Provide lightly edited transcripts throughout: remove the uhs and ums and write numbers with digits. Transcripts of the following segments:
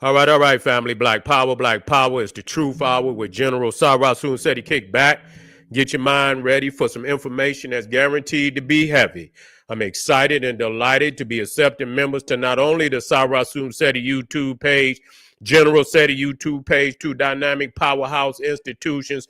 All right, family. Black Power. Black Power is the truth hour with General Sara Seti. Kick back. Get your mind ready for some information that's guaranteed to be heavy. I'm excited and delighted to be accepting members to not only the Sara Seti YouTube page, General Seti YouTube page, two dynamic powerhouse institutions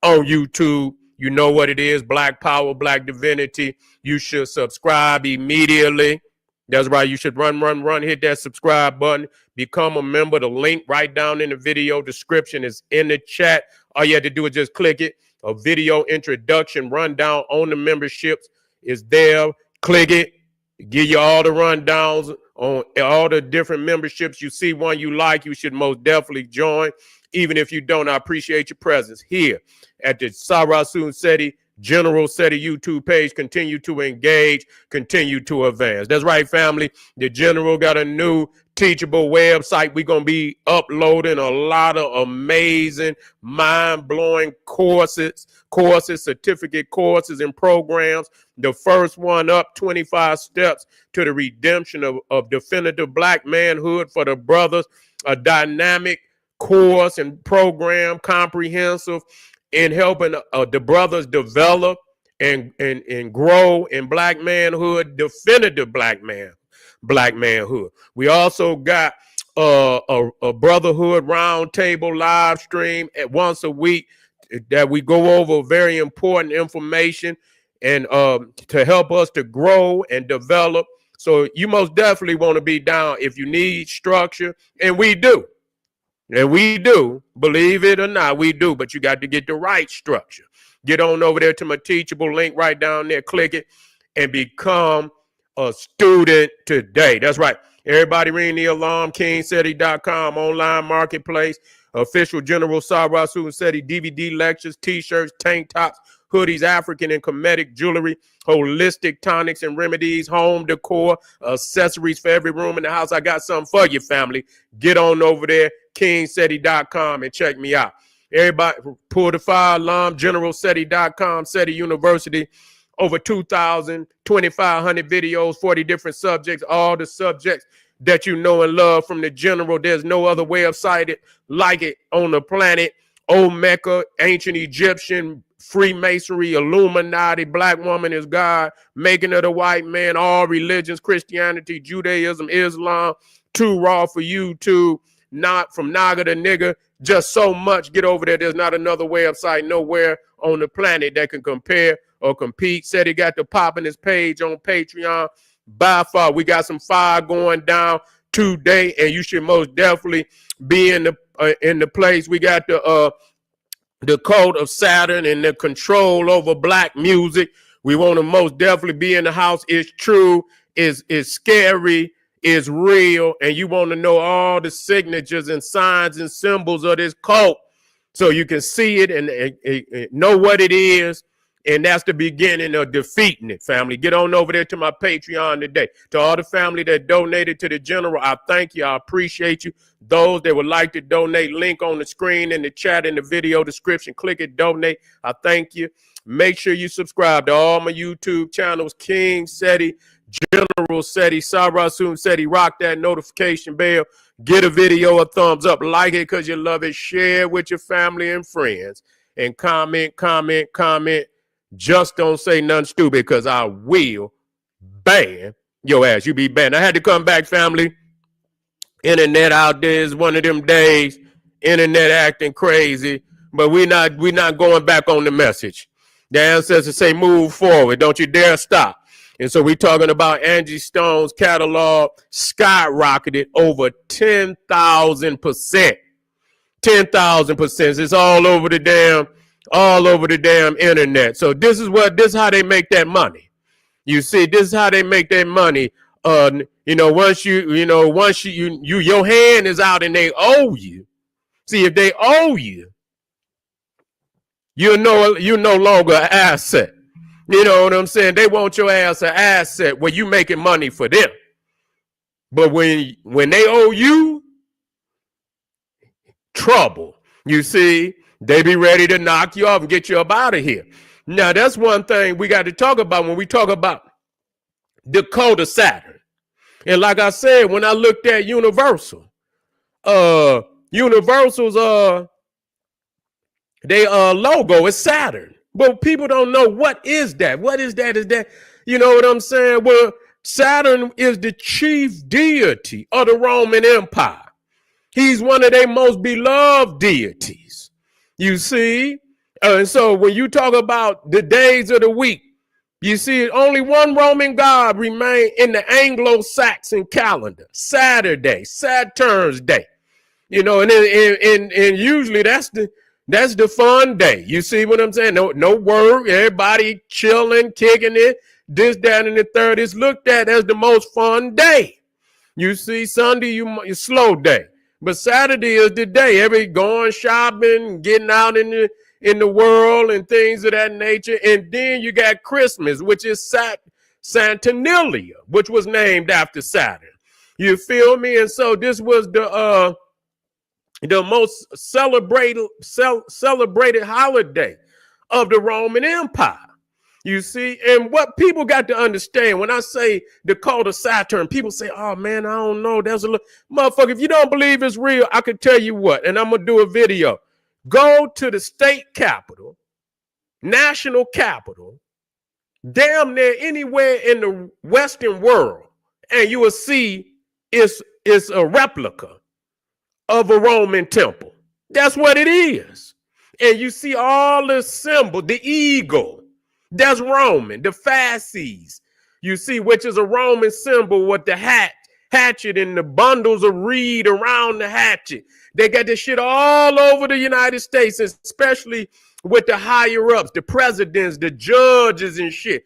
on YouTube. You know what it is, Black Power, Black Divinity. You should subscribe immediately. That's right. You should run, hit that subscribe button, become a member. The link right down in the video description is in the chat. All you have to do is just click it. A video introduction rundown on the memberships is there. Click it. Give you all the rundowns on all the different memberships. You see one you like, you should most definitely join. Even if you don't, I appreciate your presence here at the Sara Seti General Seti YouTube page. Continue to engage, continue to advance. That's right, family. The General got a new teachable website. We're going to be uploading a lot of amazing, mind-blowing courses, certificate courses, and programs. The first one up, 25 Steps to the Redemption of Definitive Black Manhood for the Brothers, a dynamic course and program, comprehensive, in helping the brothers develop and grow in black manhood, definitive black manhood. We also got a brotherhood roundtable live stream at once a week that we go over very important information and to help us to grow and develop. So you most definitely want to be down if you need structure, and we do. And we do, believe it or not, we do, but you got to get the right structure. Get on over there to my teachable link right down there, click it, and become a student today. That's right. Everybody ring the alarm, kingseti.com, online marketplace, official General Sara Seti DVD lectures, t-shirts, tank tops, hoodies, African and Kemetic jewelry, holistic tonics and remedies, home decor, accessories for every room in the house. I got something for you, family. Get on over there, kingseti.com, and check me out. Everybody, pull the fire alarm, generalseti.com, Seti University. Over 2,000, 2,500 videos, 40 different subjects, all the subjects that you know and love from the General. There's no other website like it on the planet. Old Mecca, ancient Egyptian, Freemasonry, Illuminati, black woman is God, making of the white man, all religions, Christianity, Judaism, Islam, too raw for YouTube, not from Naga to nigga, just so much. Get over there. There's not another website nowhere on the planet that can compare or compete. Said he got the pop in his page on Patreon. By far, we got some fire going down today, and you should most definitely be in the place. We got the code of Saturn and the control over black music. We want to most definitely be in the house. It's true, it's scary, it's real, and you want to know all the signatures and signs and symbols of this cult so you can see it and know what it is. And that's the beginning of defeating it, family. Get on over there to my Patreon today. To all the family that donated to the General, I thank you. I appreciate you. Those that would like to donate, link on the screen in the chat in the video description. Click it, donate. I thank you. Make sure you subscribe to all my YouTube channels, King Seti, General Seti, Sara Seti. Rock that notification bell. Get a video a thumbs up. Like it because you love it. Share with your family and friends. And comment. Just don't say nothing stupid because I will ban your ass. You be banned. I had to come back, family. Internet out there is one of them days. Internet acting crazy, but we not going back on the message. The ancestors say move forward. Don't you dare stop. And so we're talking about Angie Stone's catalog skyrocketed over 10,000%. 10,000%. It's all over the damn internet. So this is how they make that money. You see, this is how they make that money. Once your hand is out and they owe you. See, if they owe you, you're no longer an asset. You know what I'm saying? They want your ass an asset where you making money for them. But when they owe you, trouble. You see, they be ready to knock you off and get you up out of here. Now, that's one thing we got to talk about when we talk about the code of Saturn. And like I said, when I looked at Universal, uh Universal's they logo is Saturn. But people don't know what is that. What is that? Is that, you know what I'm saying? Well, Saturn is the chief deity of the Roman Empire. He's one of their most beloved deities. You see? And so when you talk about the days of the week, you see only one Roman god remained in the Anglo-Saxon calendar: Saturday, Saturn's day. You know, and usually that's the fun day. You see what I'm saying? No work, everybody chilling, kicking it, this, that, and the third is looked at as the most fun day. You see, Sunday you slow day, but Saturday is the day. Every going shopping, getting out in the world and things of that nature. And then you got Christmas, which is Saturnalia, which was named after Saturn. You feel me? And so this was the most celebrated holiday of the Roman Empire. You see, and what people got to understand when I say the cult of Saturn, people say, "Oh man, I don't know." There's a little motherfucker. If you don't believe it's real, I can tell you what, and I'm gonna do a video. Go to the state capital, national capital, damn near anywhere in the Western world, and you will see it's a replica of a Roman temple. That's what it is. And you see all the symbol, the eagle, that's Roman, the fasces, you see, which is a Roman symbol with the hatchet and the bundles of reed around the hatchet. They got this shit all over the United States, especially with the higher ups, the presidents, the judges and shit.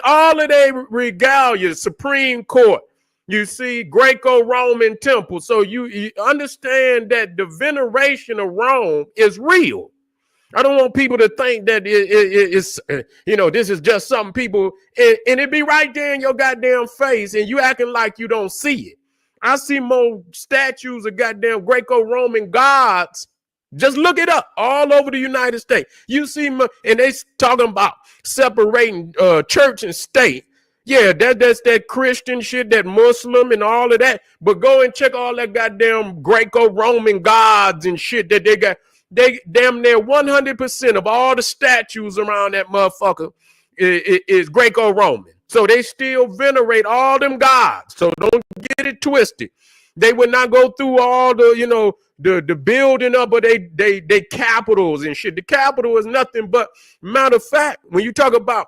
All of their regalia, Supreme Court. You see, Greco-Roman temple. So you understand that the veneration of Rome is real. I don't want people to think that it's, this is just something people, and it be right there in your goddamn face, and you acting like you don't see it. I see more statues of goddamn Greco-Roman gods. Just look it up all over the United States. You see, and they talking about separating church and state. Yeah, that's that Christian shit, that Muslim and all of that. But go and check all that goddamn Greco-Roman gods and shit that they got. They damn near 100% of all the statues around that motherfucker is Greco-Roman. So they still venerate all them gods. So don't get it twisted. They would not go through all the, the building up of they capitals and shit. The capital is nothing but, matter of fact, when you talk about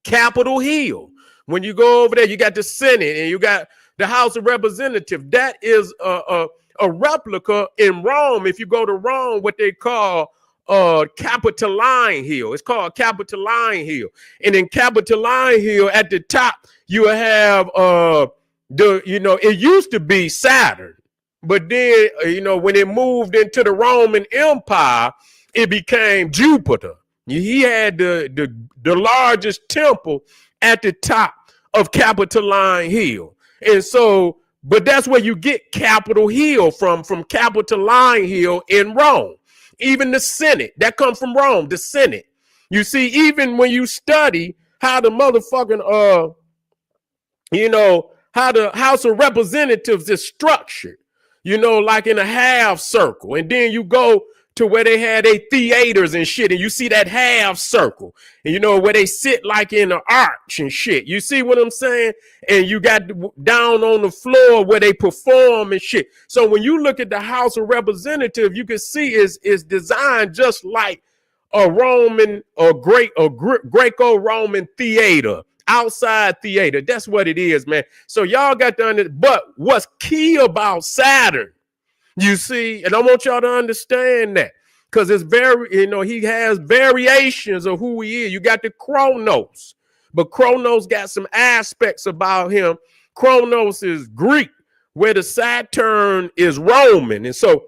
Capitol Hill, when you go over there, you got the Senate and you got the House of Representatives. That is a replica in Rome. If you go to Rome, what they call Capitoline Hill. It's called Capitoline Hill. And in Capitoline Hill at the top, you have it used to be Saturn, but then when it moved into the Roman Empire, it became Jupiter. He had the largest temple at the top of Capitoline Hill. And so, but that's where you get Capitol Hill from Capitoline Hill in Rome. Even the Senate, that comes from Rome, the Senate. You see, even when you study how the motherfucking, how the House of Representatives is structured, like in a half circle. And then you go to where they had their theaters and shit, and you see that half circle, and where they sit like in an arch and shit. You see what I'm saying? And you got down on the floor where they perform and shit. So when you look at the House of Representatives, you can see is designed just like a Roman or Greco-Roman theater, outside theater. That's what it is, man. So y'all got to understand. But what's key about Saturn, you see, and I want y'all to understand that, because it's very, he has variations of who he is. You got the Chronos, but Chronos got some aspects about him. Chronos is Greek, where the Saturn is Roman. And so,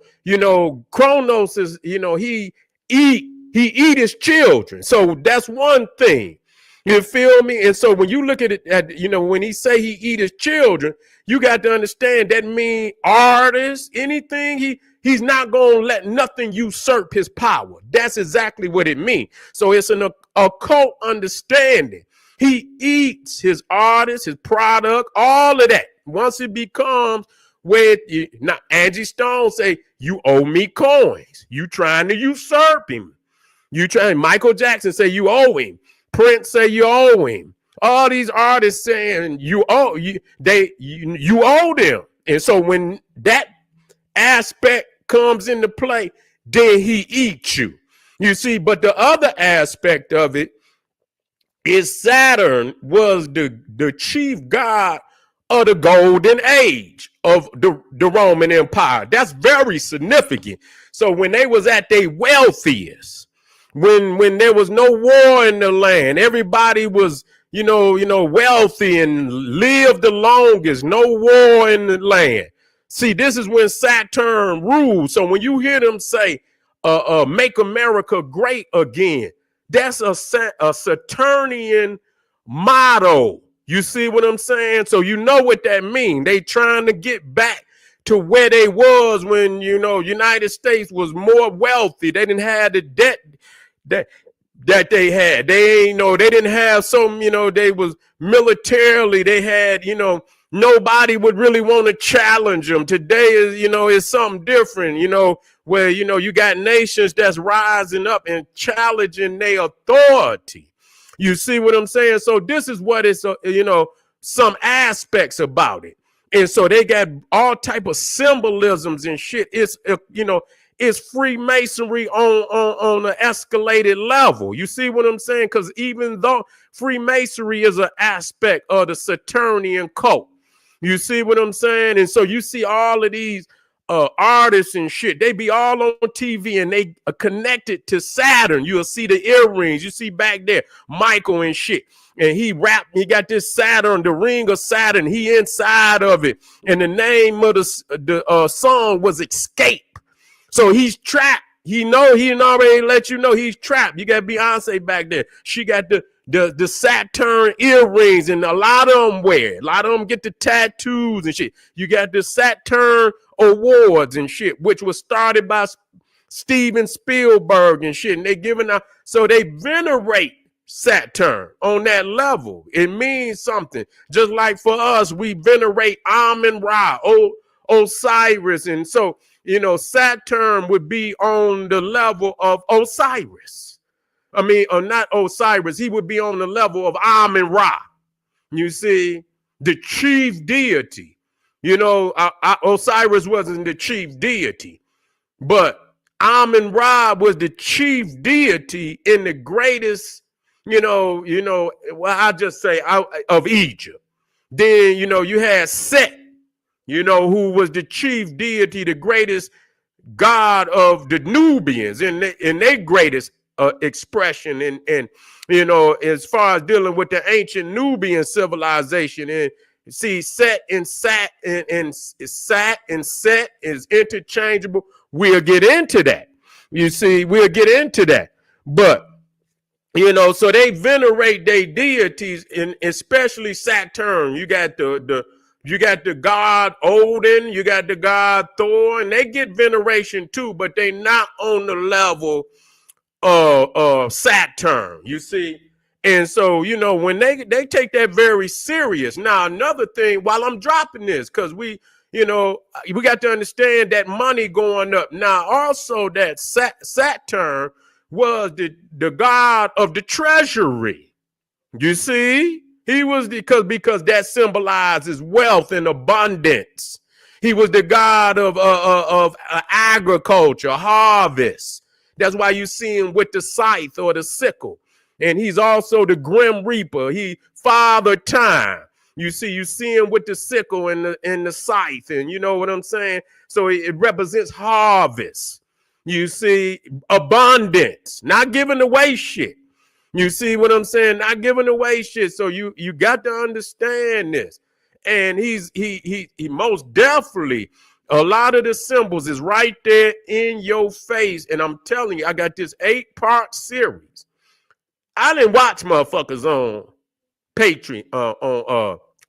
Chronos is, he eat his children. So that's one thing. You feel me? And so when you look at it, when he say he eat his children, you got to understand that mean artists, anything, he's not going to let nothing usurp his power. That's exactly what it means. So it's an occult understanding. He eats his artists, his product, all of that. Once it becomes Where now Angie Stone say you owe me coins. You trying to usurp him. You trying. Michael Jackson say you owe him. Prince say you owe him. All these artists saying you owe you owe them. And so when that aspect comes into play, then he eats you. You see, but the other aspect of it is Saturn was the chief god of the golden age of the Roman Empire. That's very significant. So when they was at their wealthiest, when there was no war in the land, everybody was wealthy and lived the longest, no war in the land. See, this is when Saturn ruled. So when you hear them say, make America great again, that's a Saturnian motto. You see what I'm saying? So you know what that means. They trying to get back to where they was when, United States was more wealthy. They didn't have the debt that they had. They didn't have some, they was militarily, they had, nobody would really want to challenge them. Today is something different, where, you got nations that's rising up and challenging their authority. You see what I'm saying? So this is what it's, some aspects about it. And so they got all type of symbolisms and shit. It's, it's Freemasonry on an escalated level. You see what I'm saying? Because even though Freemasonry is an aspect of the Saturnian cult, you see what I'm saying? And so you see all of these artists and shit, they be all on TV and they are connected to Saturn. You'll see the earrings, you see back there, Michael and shit. And he got this Saturn, the ring of Saturn, he inside of it. And the name of the song was Escape. So he's trapped. He didn't already let you know he's trapped. You got Beyonce back there. She got the Saturn earrings, and a lot of them wear it. A lot of them get the tattoos and shit. You got the Saturn Awards and shit, which was started by Steven Spielberg and shit. And they giving out, so they venerate Saturn on that level. It means something. Just like for us, we venerate Amun-Ra, Osiris, and so Saturn would be on the level of Osiris. I mean, or not Osiris. He would be on the level of Amun-Ra. You see, the chief deity. Osiris wasn't the chief deity, but Amun-Ra was the chief deity in the greatest, I just say of Egypt. Then, you had Set, who was the chief deity, the greatest god of the Nubians in their greatest expression. And as far as dealing with the ancient Nubian civilization, and see, Set and Sat and Sat and Set is interchangeable. We'll get into that. You see, we'll get into that. But so they venerate their deities, and especially Saturn. You got the god Odin, you got the god Thor, and they get veneration too, but they not on the level of Saturn, you see. And so, when they take that very serious. Now, another thing, while I'm dropping this, because we got to understand that money going up. Now, also that Saturn was the god of the treasury. You see, he was because that symbolizes wealth and abundance. He was the god of agriculture, harvest. That's why you see him with the scythe or the sickle. And he's also the grim reaper. He father time. You see him with the sickle and the scythe, and you know what I'm saying? So it represents harvest. You see, abundance, not giving away shit. You see what I'm saying? Not giving away shit. So you got to understand this. And he most definitely, a lot of the symbols is right there in your face. And I'm telling you, I got this 8-part series. I didn't watch motherfuckers on Patreon,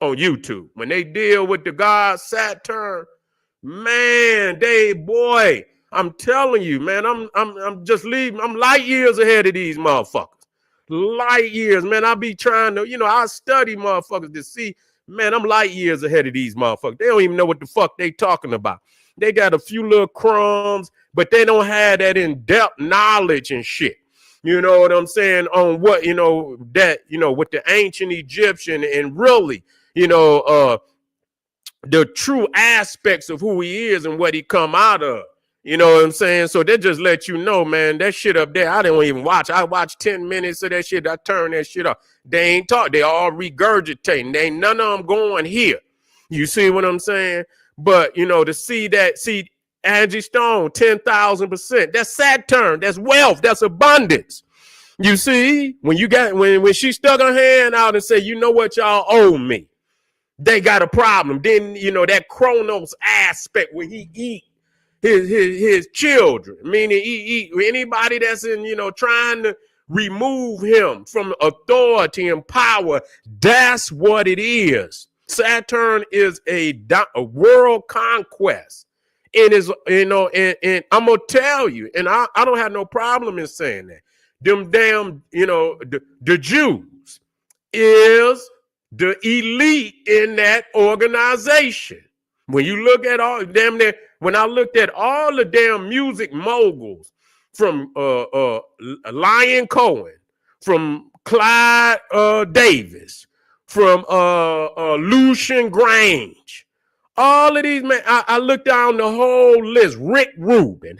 on YouTube. When they deal with the god Saturn, man, I'm telling you, man, I'm just leaving. I'm light years ahead of these motherfuckers. Light years, man. I be trying to, I study motherfuckers to see, Man, I'm light years ahead of these motherfuckers. They don't even know what the fuck they talking about. They got a few little crumbs, but they don't have that in-depth knowledge and shit. You know what I'm saying? On what, with the ancient Egyptian and really, the true aspects of who he is and what he come out of. You know what I'm saying? So that just let you know, man, that shit up there, I didn't even watch. I watched 10 minutes of that shit. I turned that shit off. They ain't talk. They all regurgitating. They ain't none of them going here. You see what I'm saying? But, to see Angie Stone, 10,000%. That's Saturn. That's wealth. That's abundance. You see, when she stuck her hand out and said, you know what, y'all owe me. They got a problem. Then, that Chronos aspect where he eat his children, meaning he eat anybody that's in, trying to remove him from authority and power. That's what it is. Saturn is a world conquest. It is, and I'm going to tell you, and I don't have no problem in saying that. Them damn, the Jews is the elite in that organization. When you look at all damn there, when I looked at all the damn music moguls from Lion Cohen, from Clyde Davis, from Lucian Grange, all of these, man, I looked down the whole list. Rick Rubin,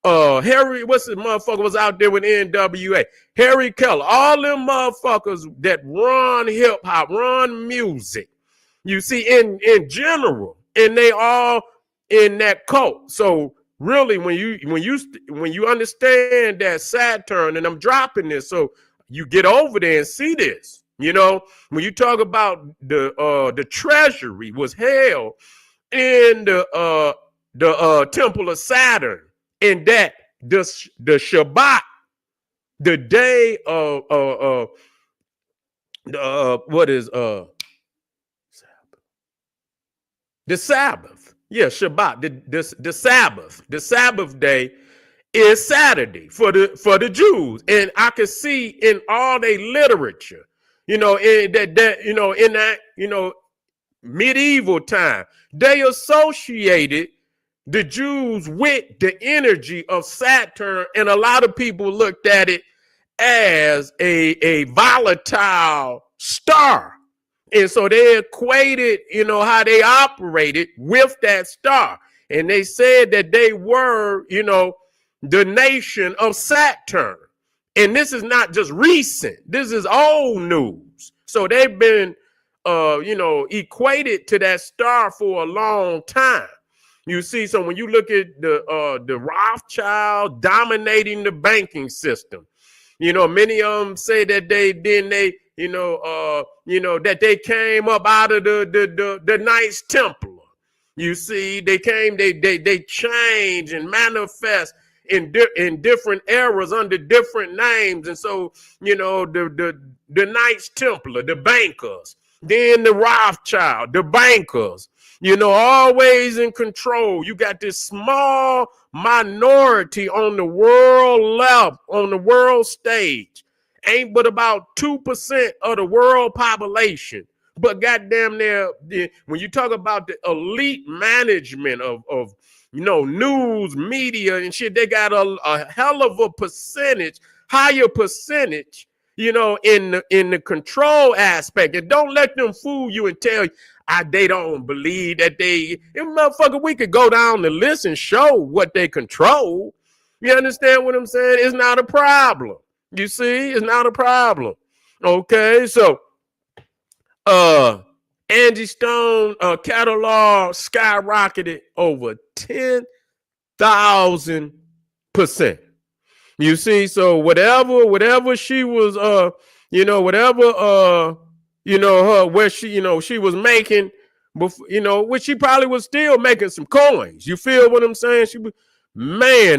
Harry, what's the motherfucker was out there with NWA? Harry Keller, all them motherfuckers that run hip hop, run music. You see, in general, and they all in that cult. So really, when you understand that Saturn, and I'm dropping this, so you get over there and see this. When you talk about the treasury was held in the temple of Saturn. And that the Shabbat, the day of what is the Sabbath? Yeah, Shabbat. The Sabbath day is Saturday for the Jews, and I can see in all their literature, in that medieval time, they associated the Jews with the energy of Saturn, and a lot of people looked at it as a volatile star. And so they equated, how they operated with that star. And they said that they were, the nation of Saturn. And this is not just recent. This is old news. So they've been, equated to that star for a long time. You see, so when you look at the Rothschild dominating the banking system, many of them say that that they came up out of the Knights Templar. You see, they change and manifest in different eras under different names, and so the Knights Templar, the bankers, then the Rothschild, the bankers. Always in control. You got this small minority on the world level, on the world stage. Ain't but about 2% of the world population. But goddamn when you talk about the elite management of news, media and shit, they got a hell of a percentage, higher percentage, in the control aspect. And don't let them fool you and tell you, they don't believe that motherfucker, we could go down the list and show what they control. You understand what I'm saying? It's not a problem. You see, it's not a problem. Okay, so Angie Stone catalog skyrocketed over 10,000%. You see, so whatever she was where she was making before, which she probably was still making some coins. You feel what I'm saying?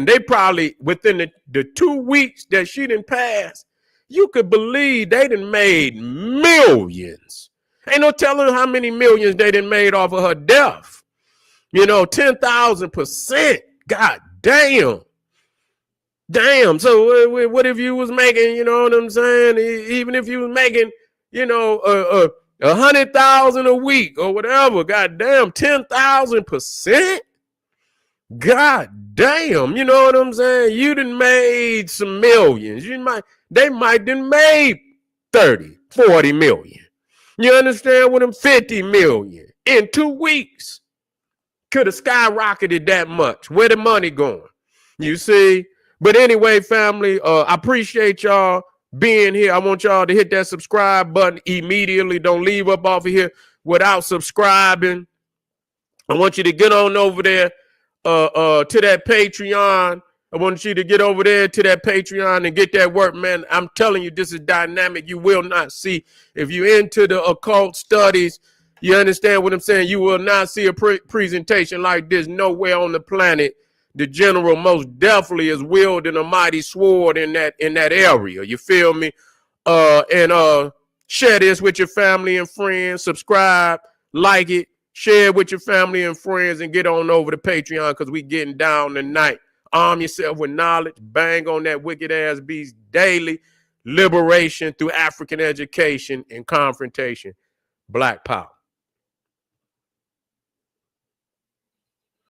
They probably within the 2 weeks that she didn't pass, you could believe they done made millions. Ain't no telling how many millions they done made off of her death. 10,000%. God damn. Damn. So what if you was making, you know what I'm saying? Even if you was making, 100,000 a week or whatever. Goddamn, 10,000%. God damn, you know what I'm saying? You done made some millions. They might done made 30, 40 million. You understand what I'm 50 million in 2 weeks. Could have skyrocketed that much. Where the money going? You see? But anyway, family, I appreciate y'all being here. I want y'all to hit that subscribe button immediately. Don't leave up off of here without subscribing. I want you to get on over there to that Patreon. I want you to get over there to that Patreon and get that work, man. I'm telling you, this is dynamic. You will not see. If you're into the occult studies, you understand what I'm saying? You will not see a presentation like this nowhere on the planet. The general most definitely is wielding a mighty sword in that area. You feel me? And share this with your family and friends. Subscribe, like it, share it with your family and friends, and get on over to Patreon because we getting down tonight. Arm yourself with knowledge. Bang on that wicked ass beast daily. Liberation through African education and confrontation. Black power.